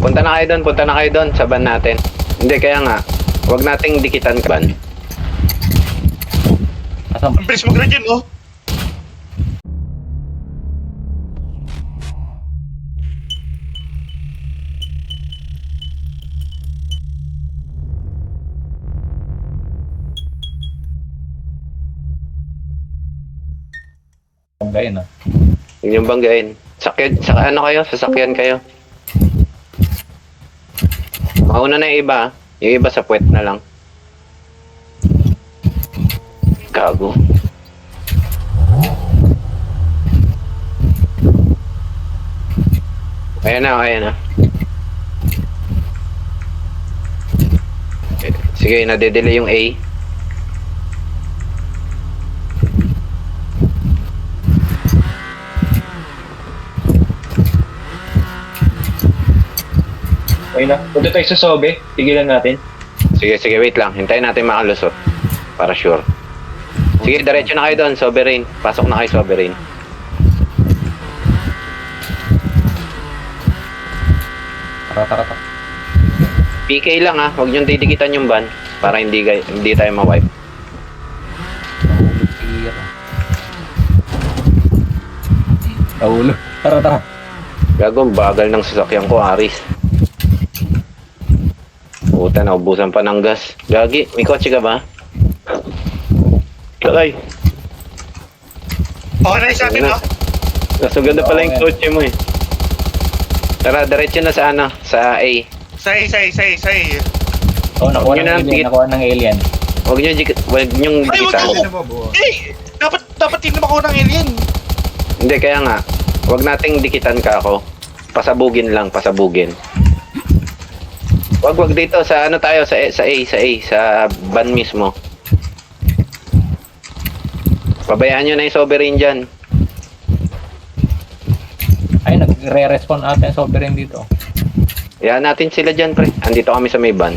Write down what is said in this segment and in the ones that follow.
Punta na kayo doon sa van natin. Hindi, kaya nga, huwag nating dikitan ka van. Asan? Ang bilis mag-regen, oh. Banggain ah. Huwag niyong banggain. Ano kayo? Sasakyan kayo. Mauna na yung iba, ah. Yung iba sa puwet na lang. Gago. Ayan na, ayan na. Sige, nade-delay yung A. Okay na. Punta tayo sa Sobe. Tigilan natin. Sige, wait lang. Hintayin natin makalusot. Para sure. Sige, diretso na kayo doon, Sovereign. Pasok na kayo, Sovereign. Tara. PK lang ha, huwag niyong didikitan yung van para hindi tayo ma-wipe. Nahulog sira. Nahulog. Tara. Gagong bagal ng sasakyan ko, Aris. Puta, naubusan pa ng gas. Gagi, may kotse ka ba? Kalay. Okay na yung sa akin, oh. Mas maganda pala yung kotse mo eh. Tara, diretso na sa ano, sa A. Say. Oh, nakuha Yun ng ang alien. tigit. Nakuha ng alien. Huwag niyong Ay, wag dikitan. ako! Dapat tingnan ako ng alien. Hindi, kaya nga, huwag nating dikitan ka ako. Pasabugin lang, pasabugin. Wag dito sa ano tayo sa sa van mismo. Pabayaan nyo na yung Sovereign dyan. Ay, nagre-respawn ata yung Sovereign dito. Hayaan natin sila dyan, pre. Andito kami sa may van.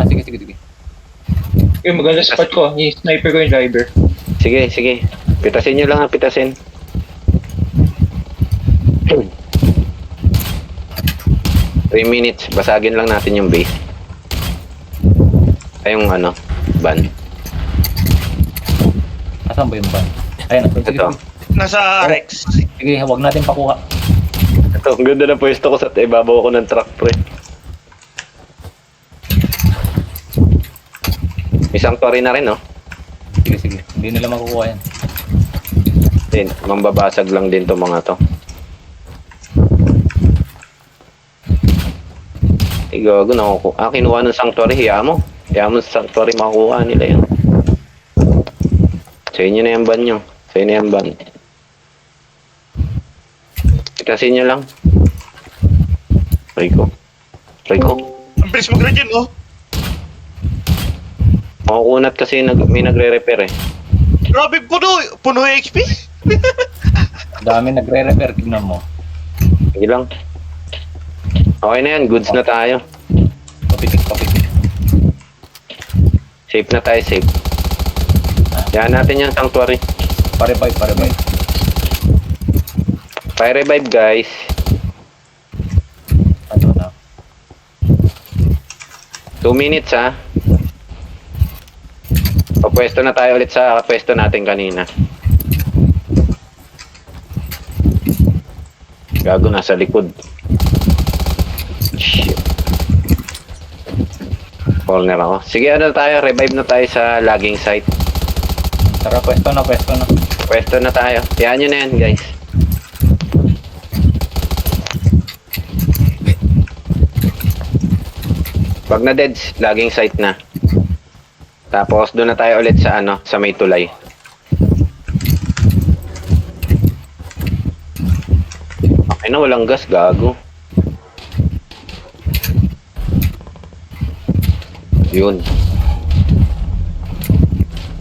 Ah, sige. Yung maganda spot ko. Yung sniper ko yung driver. Sige. Pitasin nyo lang, pitasin. 3 minutes. Basagin lang natin yung base. Ay, yung ano, van. Asan ba yung van? Ayun, sige. Ito. Nasa Rex. Sige, huwag natin pakuha. Ito, ang ganda ng pwesto ko sa ibabaw ko ng truck, pre. Isang tori na rin, no? Sige. Hindi nila makukuha yan. Din, mambabasag lang din to mga to. Gago, nakukuha. Kinuha ng sanctuary, hiya mo sa sanctuary, makukuha nila yan. Sa inyo na yung ban nyo. Sa inyo na yung ban. Itasin nyo lang. Try ko. Ang bilis mag-regen, oh. Makukunat kasi may nagre-repair eh. Grabe, puno yung XP. Dami nagre-repair, tignan mo. Sige lang. Okay na yan, goods na tayo. Papitik. Safe na tayo, safe. Yan natin yung sanctuary. Pare-bye. Fire revive, guys. Ano na? 2 minutes, ha. Papwesto na tayo ulit sa pwesto natin kanina. Gago, nasa likod. Shit. Corner ako. Sige, ano tayo? Revive na tayo sa logging site. Tara, pwesto na. Pwesto na tayo. Yan nyo na yan, guys. Wag na deads, logging site na. Tapos doon na tayo ulit sa ano, sa may tulay. Okay na, walang gas, gago. Yun.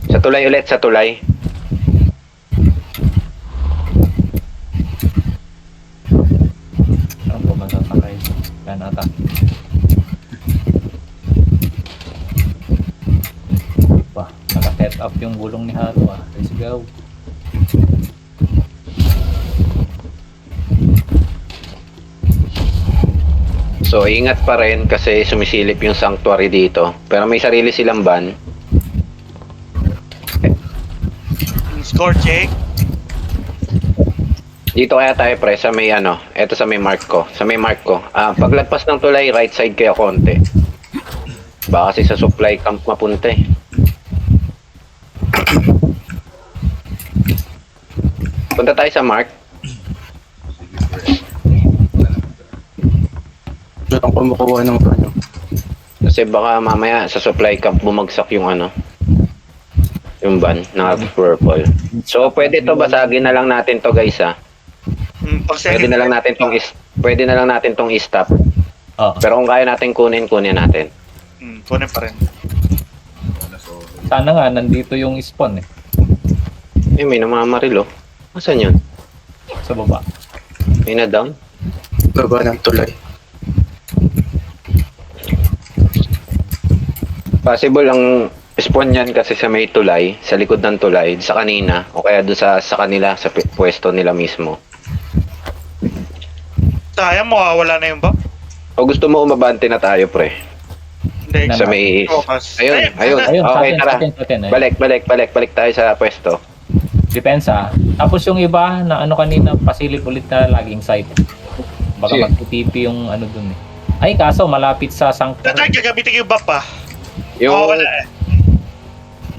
Sa tulay ulit, sa tulay. Ano ba masasakay? Yan ata. Naka-set up yung gulong ni Haru ah. Let's go. So, ingat pa rin kasi sumisilip yung sanctuary dito. Pero may sarili silang ban. Score check. Dito kaya tayo pre, sa may ano, eto sa may mark ko. Sa may mark ko. Paglagpas ng tulay, right side kaya konti. Baka kasi sa supply camp mapunta eh. Punta tayo sa mark. Doon ako kumukuha ng ano. Kasi baka mamaya sa supply camp bumagsak yung ano. Yung ban na purple. So pwede to basagin na lang natin to guys ha. Pwede na lang natin tong i-stop. Oh. Pero kung kaya natin kunin natin. Kunin pa rin. Sana nga, nandito yung spawn eh. Eh, may namamaril oh. Asan yun? Sa baba. May na down? Baba ng tulay. Possible ang spawn yan kasi sa may tulay, sa likod ng tulay, sa kanina, o kaya doon sa kanila, sa pwesto nila mismo. Sayang mo, wala na yun ba? O gusto mo umabante na tayo pre? Hindi. Na- Sa may... Focus. Ayun. Ayun, Okay, tara. sa atin, eh. Balik tayo sa pwesto. Depensa. Tapos yung iba na ano kanina, pasilip ulit na laging site. Baka Sige. mag-TP yung ano dun eh. Ay, kaso malapit sa Tatay, sanctuary. gagamitin yung buff pa. Yung... Wala eh.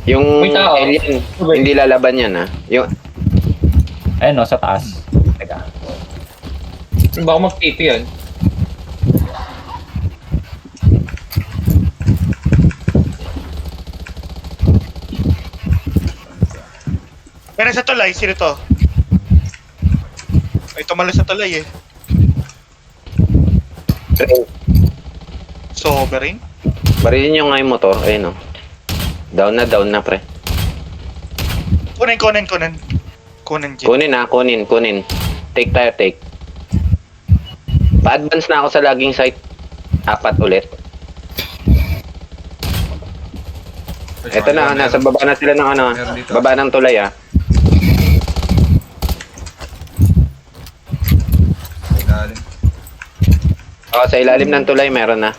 Yung May tao. alien, hindi lalaban yan ha. Yung... Ayun no, sa taas. Teka. Baka mag-TP yan. Pero sa tulay, sino to? Ay, tumalo sa tulay eh. Sovereign? Barilin nyo nga yung motor. Ayun o. Down na pre. Kunin. Kunin, Jin. Kunin. Take tayo, take. Pa-advance na ako sa laging site. 4 ulit. Ito na, nasa baba na sila ng ano. Baba ng tulay ah. O, sa ilalim ng tulay meron na.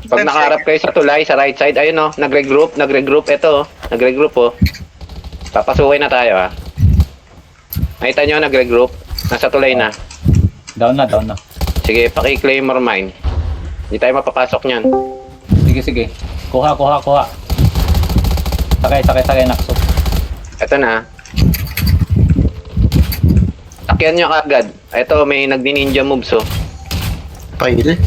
Pag nakaharap kayo sa tulay, sa right side, ayun o, nagre-group, eto o, nagre-group o. Papasukin na tayo ha. Nakita nyo, nagre-group, nasa tulay na. Down na. Sige, paki-claymore mine. Hindi tayo mapapasok nyan. Sige. Kuha. Sakay, nakso. Eto na. Sakyan nyo kagad. Eto, may nagdi-ninja moves oh. Pail.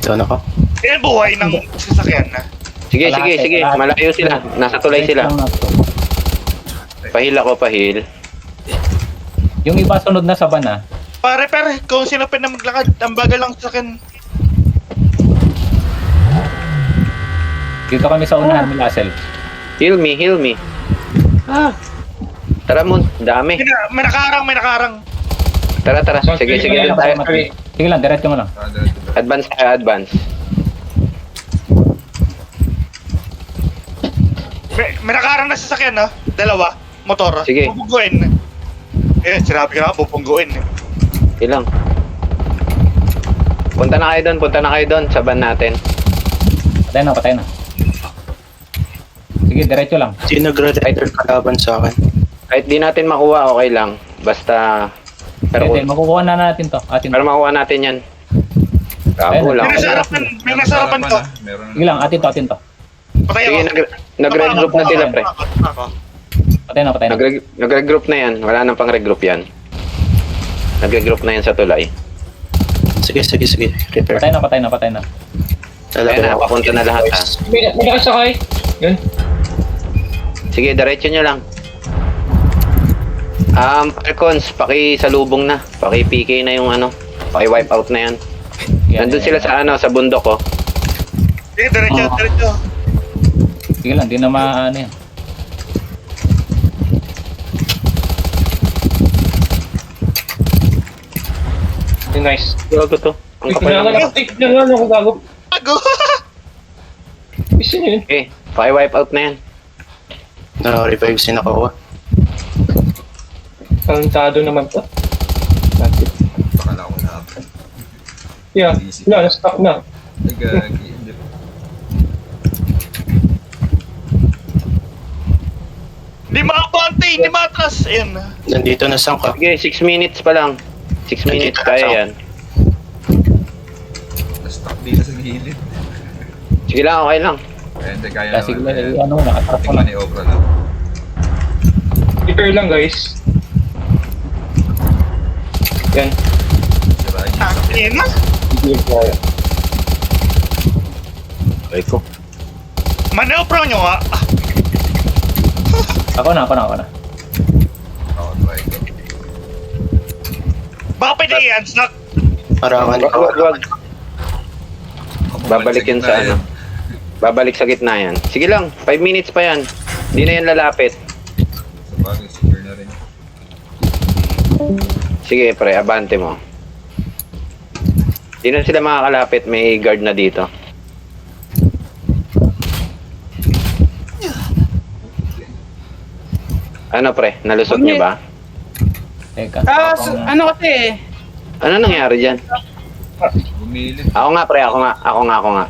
Doon ako. Yan buhay ng sasakyan na. Sige. Malayo sila. Nasa tulay sila. Pahil ako, pahil. Yung iba sunod na sa ban ah. Pare, kung sino pa na maglakad, ang bagal lang sasakyan. Dito kami sa unahan ni Lasel. Heal me. Tara mo, dami. May nakarang. Tara. Sige, doon tayo. Sige lang, diretso mo lang. Advance tayo, advance. May nakarang na sasakyan na. Dalawa. Motor. Sige. Pupungguin. Sinabi ka na, pupungguin. Ilang. Punta na kayo doon sa van natin. Patay na. Sige, diretso lang. Sino nagre-rider kalaban sa akin? Kahit di natin makuha, okay lang. Basta... Hindi, makukuha na natin to. Pero makuha natin yan. Bravo lang. May nasarapan ko. Sige lang, atin to. Patay Sige, ako. nag-regroup na sila, pre. Ako. Patay na. Nag-regroup na yan. Wala nang pang-regroup yan. Nag-regroup na yan sa tulay. Sige. Repair. Patay na. Ayan na, Talaga ako. papunta na lahat ha. May nakasakay. Yun. Sige, diretso nyo lang. Falcons, paki-salubong na. Paki-PK na yung ano. Paki-wipe out na yan. Nandun sila sa ano, sa bundok oh. Sige, diretso. Sige lang, di na maano yan. Nice. Gago to. Ang kapal ng... Tinangan ako gago. Bago. Isa niyo yun. Okay, paki-wipe out na yan. Na-revive si Nakawa. Talentado naman to. Yeah, wala, na-stop na. Ay, gagi. Hindi. Hindi makapante, hindi matras. Ayan. Nandito na sang ka. Sige, 6 minutes pa lang. 6 minutes, kaya yan. Na-stuck dito sa gilid. Sige lang, okay lang. Kaya hindi kaya Kasi naman. ano, nakatrap ko Tingnan na. ni Obra lang. Repair lang guys. Yan. Sirain yung Tangin sakyan. na. Okay ko. Manobro nyo nga. Ako na. Oo, try ko. Baka pwede yan, snack. Parangan Wag, ko. wag, wag. Babalik Bumalik yun sa ano. Babalik sa gitna yan. Sige lang, 5 minutes pa yan. Hindi na yan lalapit. Sa bagay, secure na rin. Sige, pre, abante mo. Hindi na sila makakalapit, may guard na dito. Ano pre, nalusot niyo ba? Teka. Ano kasi, Ano nangyari dyan? Bumilid. Ako nga pre, ako nga.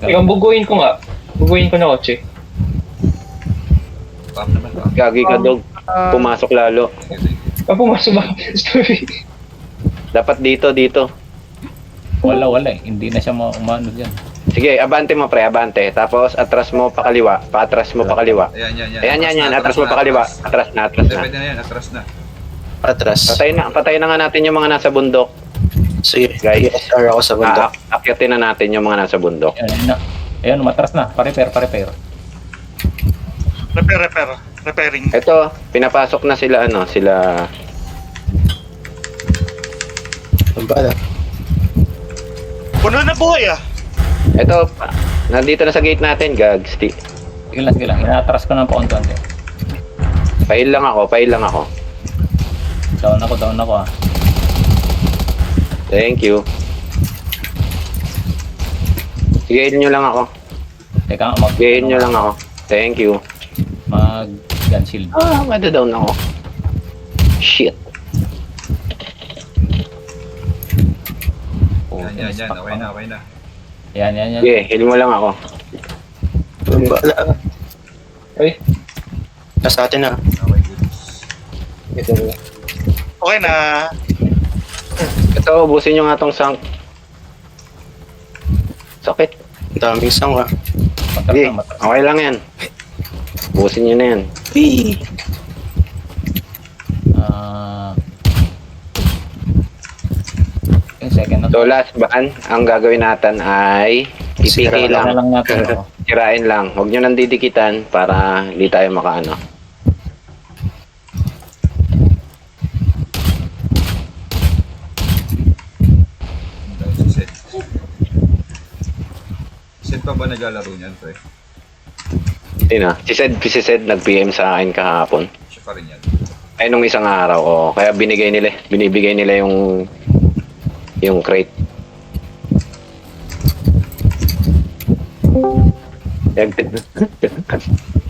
Teka, buguin ko nga. Buguin ko na kotse. Pam naman ba? Gagi ka dog, pumasok lalo. Pumasok ba? Story. Dapat dito. Wala eh. Hindi na siya umano dyan. Sige, abante mo pre, abante. Tapos atras mo pa kaliwa, paatras mo pa kaliwa. Ayan. Ayan, atras mo pa kaliwa. Atras na. Pwede na yan, atras na. Atras. Patay na nga natin yung mga nasa bundok. Sige, Guys. ESR ako sa bundok. Akyatin na natin yung mga nasa bundok. Ayan na. Ayan, matras na. Pa-repair. Repairing. Ito, pinapasok na sila sila Ang bala. Puno na buhay ah. ito, nandito na sa gate natin, gags. Sige lang. Inatras ko na paunti-unti. Pail lang ako. Down ako ah. Thank you. Sige, nyo lang ako. Teka, Sige, nyo lang ako. Thank you. mag-gun shield. Madadown ako. Shit. Yan. Okay na. Yan. Sige, heal mo lang ako. Ang bala. Ay, Nasa atin na. Okay, good. ito na. Okay na. Ito, ubusin nyo nga tong sank. Sakit. Ang daming sang ha. Sige, okay lang yan. Ubusin nyo na yan. Yung second na. So last ban, ang gagawin natin ay ipiki Na lang. lang natin. Oh. Sirain lang. Huwag nyo nang didikitan para hindi tayo makaano. Set. Set pa ba naglalaro niyan, pre? Hindi na. Si Sed nag-PM sa akin kahapon. Siya pa rin yan. Ay nung isang araw, kaya binibigay nila yung crate.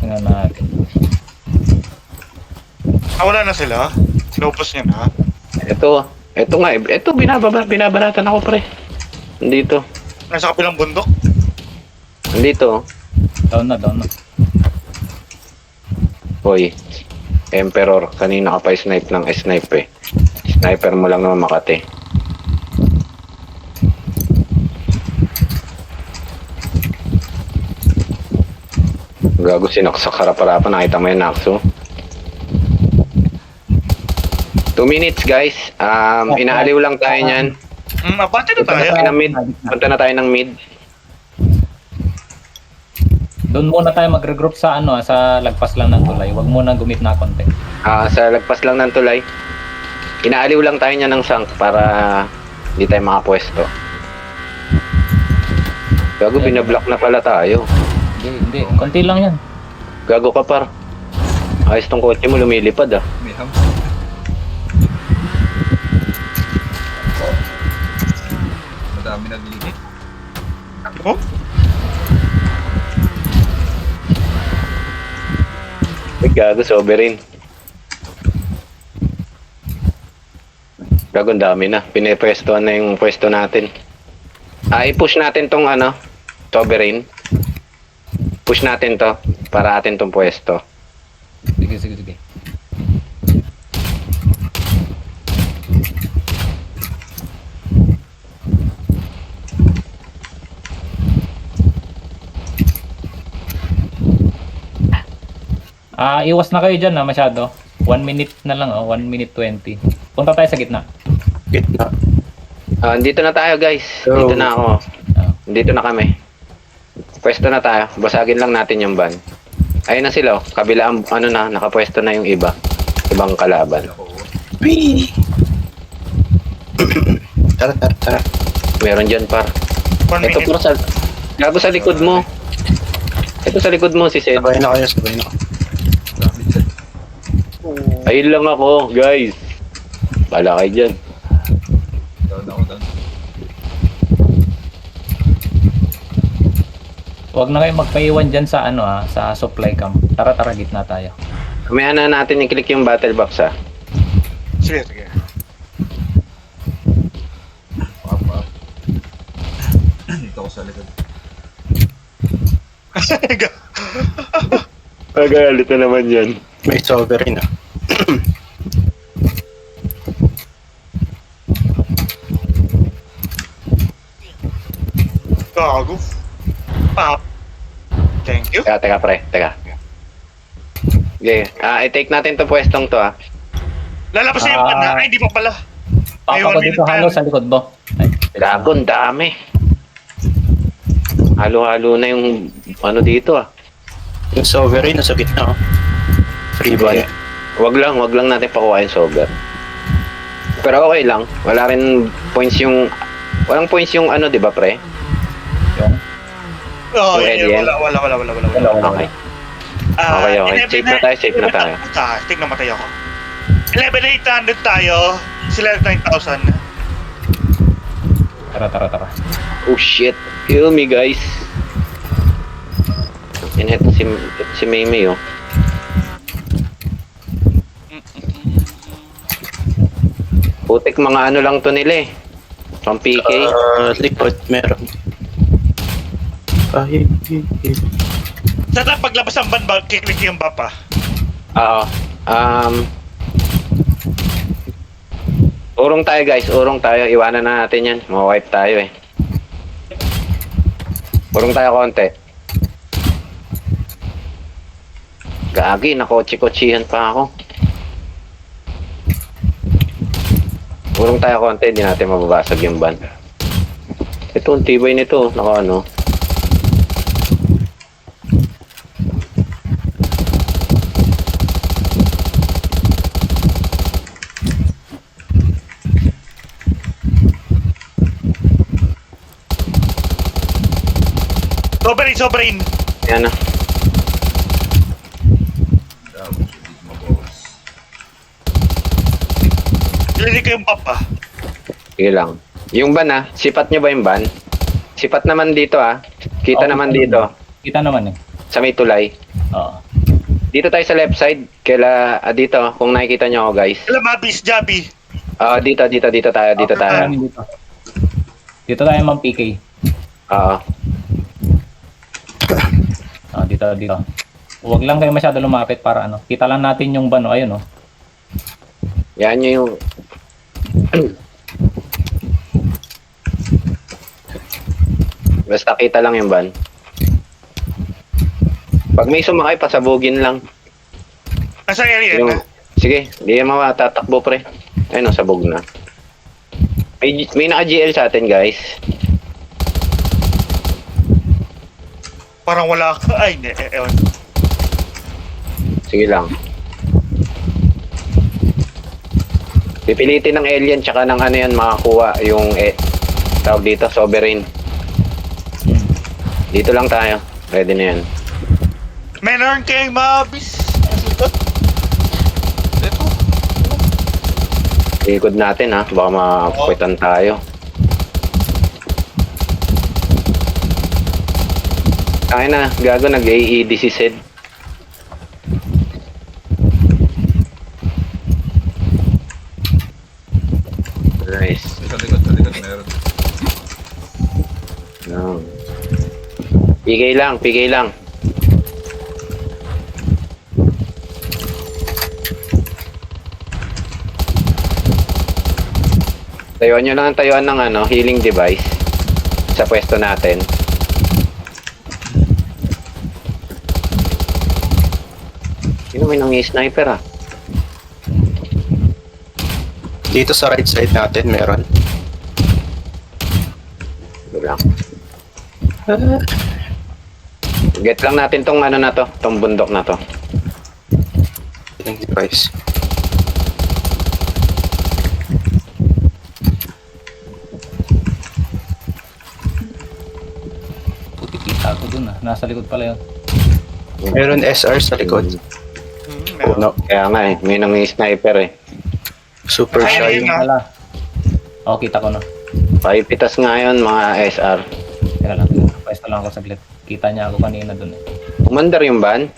Tingnan natin. Wala na sila. Lopos niya na. Ito nga, ito binabaratan ako pre. Nandito. Nasa kapilang bundok. Nandito. Down na. Hoy, Emperor, kanina ka pa snipe ng snipe eh. Sniper mo lang naman Makati. Gago sinaksak harap-harapan, nakita mo yung Nakso. 2 minutes guys, inaaliw lang tayo niyan. Abante na tayo. Punta na tayo ng mid. Doon muna tayo magre-group sa sa lagpas lang ng tulay. Huwag muna gumit na konti. Sa lagpas lang ng tulay. Inaaliw lang tayo niya ng sank para hindi tayo makapwesto. Gago, binablock na pala tayo. Hindi. Konti lang yan. Gago ka par. Ayos tong kotse mo, lumilipad ah. May hams. Madami naglilipit. Oh? Ay, gago, sovereign. Gago, ang dami na. Pinepwestohan na yung pwesto natin. I-push natin tong ano, sovereign. Push natin to para atin tong pwesto. Sige, sige, sige. Iwas na kayo dyan na masyado. 1 minute na lang, 1 minute 20. Punta tayo sa gitna. Gitna. Dito na tayo guys. So- Dito na ako. Ah. Dito na kami. Pwesto na tayo. Basagin lang natin yung ban. Ayun na sila. Kabila ang ano na, nakapwesto na yung iba. Ibang kalaban. Ako, Wee! Tara, tara, tara. Meron dyan par. 1 Ito minute. par sa... Gago sa likod mo. Ito sa likod mo si Sed. Sabay na kayo, sabay na. dami dyan. Ayun lang ako guys. Bala kayo dyan. Down ako, down. Huwag na kayo magpaiwan dyan sa ano sa supply camp. Tara, tara, gitna tayo. Kamaya na natin i-click yung battle box ha. Sige, sige. Up, up. Dito ako sa likod. Magalit na naman yan. May sovereign ah. Gago. Pop. Thank you. Teka pre, teka. Okay, i-take natin to pwestong to ha. Lalabas na yung ban na. Ay, hindi pa pala. May Papa ko 1 minute dito pa halo yan. sa likod mo. Ay, Gago, ang dami. Halo-halo na yung ano dito ah. Yung sovereign nasa gitna oh. Free Diba? buy. Wag lang natin pakuha yung sober. Pero okay lang. Wala rin points yung... Walang points yung ano, di ba pre? yung Oo, Ready yun, yan? wala. Okay. Okay. Safe na tayo, safe na tayo. Tig namatay ako. 11,800 tayo. Sila 9,000. tara, tara, tara. Oh shit. Kill me guys. Yan ito si Maymay oh. Putik mga ano lang to nila eh. Pang PK. Likod, meron. Ay, Sa paglabas ng ban ba, kiklik yung ba pa? Oo. Urong tayo guys, urong tayo. Iwanan na natin yan. Ma-wipe tayo eh. Urong tayo konti. Gagi, nakotsi-kotsihan pa ako. Urong tayo konti, hindi natin mababasag yung ban. Ito, ang tibay nito. Naka ano. Sovereign. Yan na. Down. Hindi mabawas. Lilig ko yung papa. Sige lang. Yung ban ah, sipat nyo ba yung ban? Sipat naman dito ah. Kita Okay, naman kita dito. Kita naman eh. Sa may tulay. Oo. Dito tayo sa left side. Dito, kung nakikita nyo ako guys. Alam, Mabis, Jabi. Dito tayo, dito tayo. Marami dito. Dito tayo mang PK. Oo. Dito. Huwag lang kayo masyado lumapit para ano. Kita lang natin yung bano. Ayun oh. Yan nyo yung... Basta kita lang yung ban. Pag may sumakay, pasabugin lang. Nasa area Yung... na. Sige, di yan matatakbo pre. Ayun, sabog na. May naka-GL sa atin guys. Parang wala ka. Ay, hindi. Ewan. Sige lang. Pipilitin ng alien tsaka ng ano yan makakuha yung tawag dito, sovereign. Dito lang tayo. Ready na yan. Meron kayong Mabis. Ito. Likod natin ha. Baka makakwitan tayo. Ay na, gago nag-AED si Sed. Nice. Sa likod meron. No. Pigay lang, pigay lang. Tayuan nyo lang ang tayuan ng ano, healing device sa pwesto natin. Sino may nang-sniper ah? Dito sa right side natin meron. Ito lang. Get lang natin tong ano na to, tong bundok na to. Yung device. Puti kita ko dun ah. Nasa likod pala yun. Meron SR sa likod. Meron. No, kaya nga eh, may nang-sniper eh. Super Ay, shy. ayun na. Wala. Oh, kita ko na. Pakipitas nga yun mga SR. Teka lang. Pwesto lang ako saglit. Kita niya ako kanina dun eh. Commander yung ban?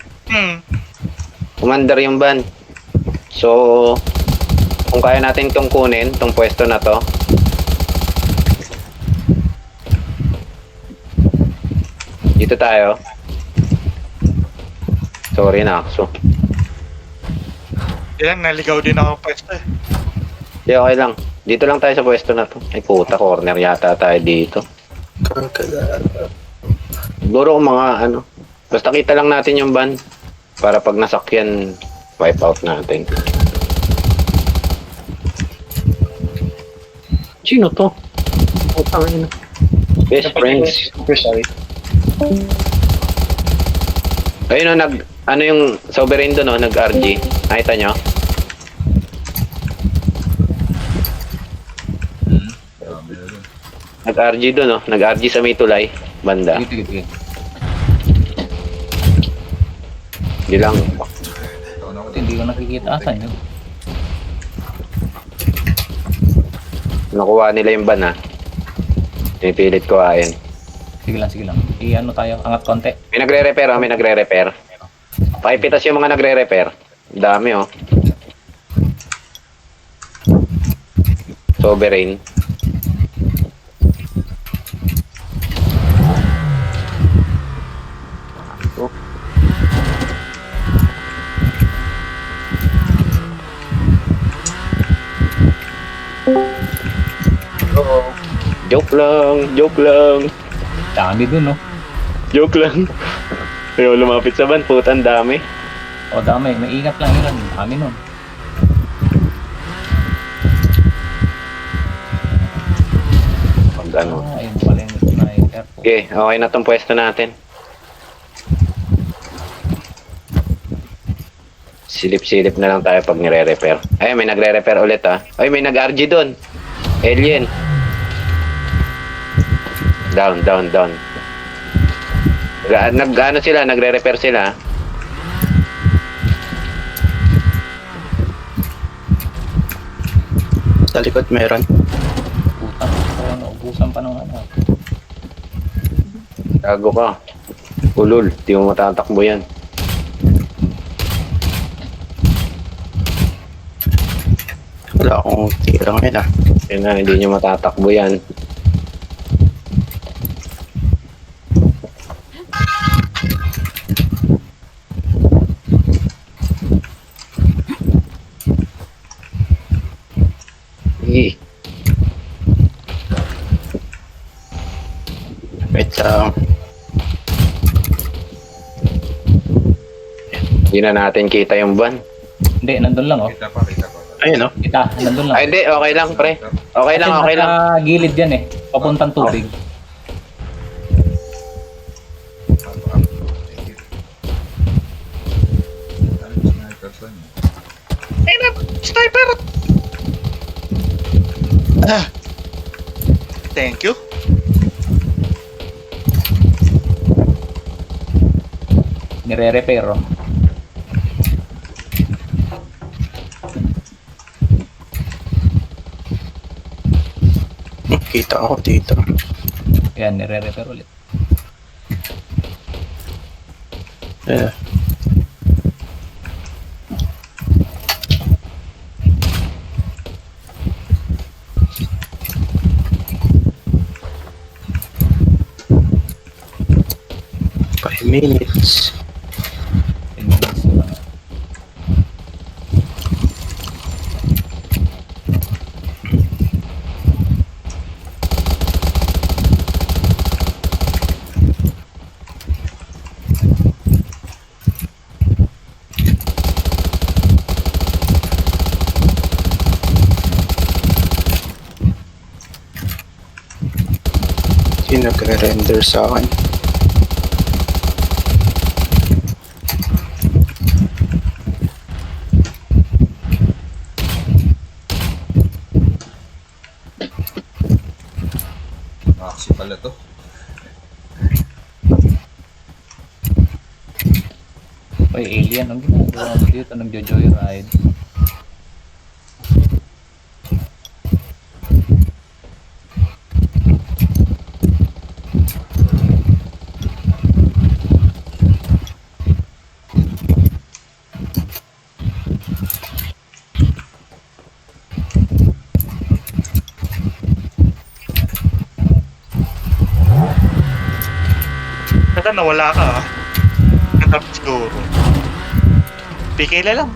Commander yung ban. So, kung kaya natin itong kunin, itong pwesto na to. Dito tayo. Sorry na, so. Yan, naligaw din ako pwesto eh. Di, okay lang. Dito lang tayo sa pwesto na to. Ay puta, corner yata tayo dito. Siguro kung mga ano. Basta kita lang natin yung ban. Para pag nasakyan, wipe out natin. Sino to? Putang ina. Best friends. Super shy. Ayun o, ano yung sovereign doon o, nag-RG. Nakita nyo? Dami na dun. Nag-RG doon o, nag-RG sa may tulay. Banda. Sige, sige. Di lang. Ikaw na ako. Hindi ko nakikita. Asan yun? Nakuha nila yung ban ha. Pinipilit ko ayan. Sige lang, sige lang. I-ano tayo, angat konti. May nagre-repair may nagre-repair. Pakipitas yung mga nagre-repair. Dami oh. Sovereign. Joke lang, joke lang. Dami dun, no? Joke lang. Ayaw lumapit sa van, putan dami. O, dami. Maingat lang yun. Dami nun. Pag ano. Ah, ayun pala yung sniper. Okay, okay na tong pwesto natin. Silip-silip na lang tayo pag nire-repair. Ay, may nagre-repair ulit ah. Ay, may nag-RG dun. Alien. Down, down, down. Nag-ano sila, nagre-repair sila. Sa likod meron. Putang. So, naubusan pa ng ano. Gago ka. Ulul, di mo matatakbo yan. Wala akong tira ngayon ah. Yan na, hindi nyo matatakbo yan. Eh, Wait lang. hindi na natin kita yung ban. Hindi, nandun lang, oh. Kita pa, kita pa. Ayun oh. Kita, nandun lang. Ay, hindi, okay lang, pre. Okay lang, okay lang. Kasi gilid yan, eh. Papuntang tubig. Up. Thank you. Ano yung sniper sa inyo? Ay na, sniper! Thank you. Nire-repair, oh. Kita ako dito. Yan, nire-repair ulit. Eh, 10 minutes. 10 minutes na lang. Yung nagre-render sa akin. Maxi pala to. Uy, alien, ang ginagawa mo dito? Nagjo-joyride. Baka nawala ka ah. Natap siguro. PK na lang.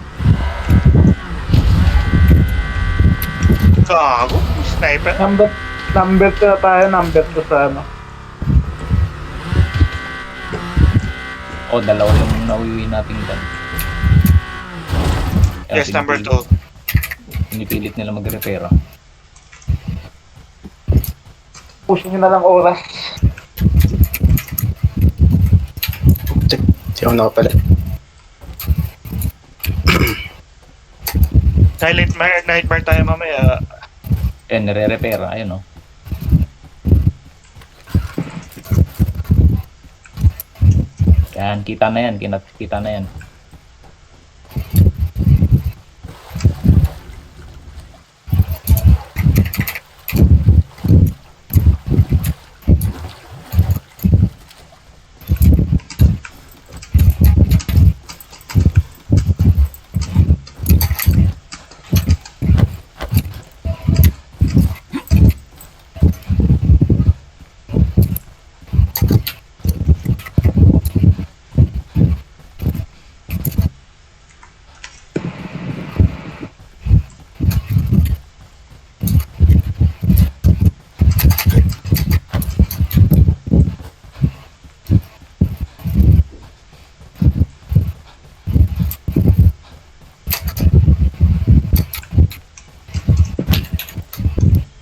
Gago. Sniper. Number 2 na tayo, number 2 sa ano. O, dalawa yung nauwi nating gun. Kaya Yes, number 2. Pinipilit nila mag-repair. Push nyo na lang oras. Hindi ako nakapalit. Silent nightmare tayo mamaya. Eh, nire-repair. Ayun, o. Yan, kita na yan. Kita na yan.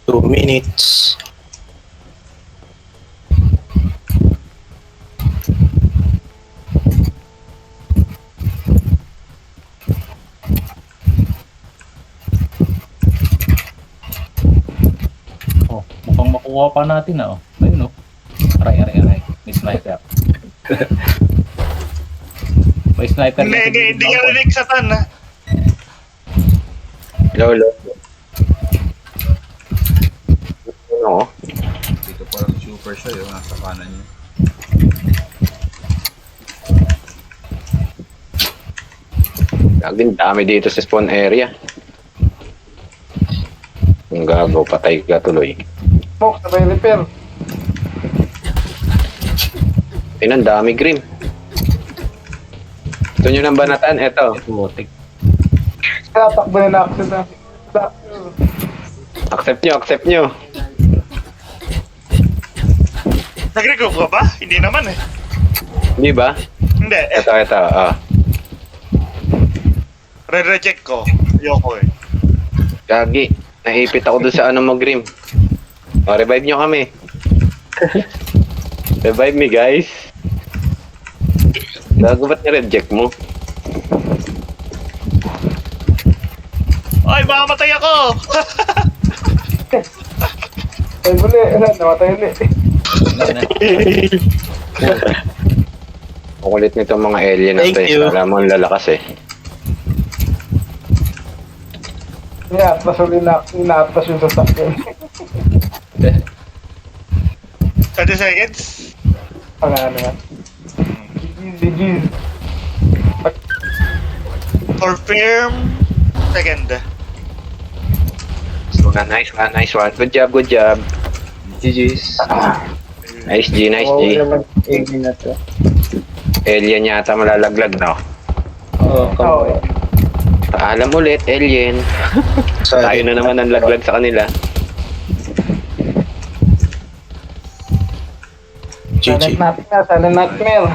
Two minutes. Oh, mukhang makuha pa natin na, oh. Ayun, oh. Aray. May sniper. May sniper. Hindi ka rinig sa tan ah. Lolo. Ano? Dito parang super siya yun. Nasa kanan niya. Laging dami dito sa spawn area. Ang gago, patay ka tuloy. Smoke, sabay repair. Tinan, dami grim. Gusto nyo ng banatan? Eto. Putik. Kaya takbo na na-accident. Accept nyo. Nag-regroup ka ba? Hindi naman eh. Hindi ba? Hindi. Eto. Re-reject ko. Ayoko eh. Gagi. Naipit ako doon sa ano mo, Grim. O, revive nyo kami. Revive me, guys. Gago, ba't ni-reject mo? Ay, mamamatay ako! Ay, muli. Namatay ulit. Kukulit nito mga alien na Thank to eh. you. Alam mo ang lalakas eh. Ina-atlas ulit ina-atlas yung sasakyan. 30 seconds. Ang ano yan. GG's. Confirm. Second. Nice one. Good job. GG's. Nice G. Oo naman, AD na to. Alien yata malalaglag, no? Oo, Oo. Paalam ulit, alien. Tayo na naman ang laglag sa kanila. Silent GG. nightmare, silent nightmare.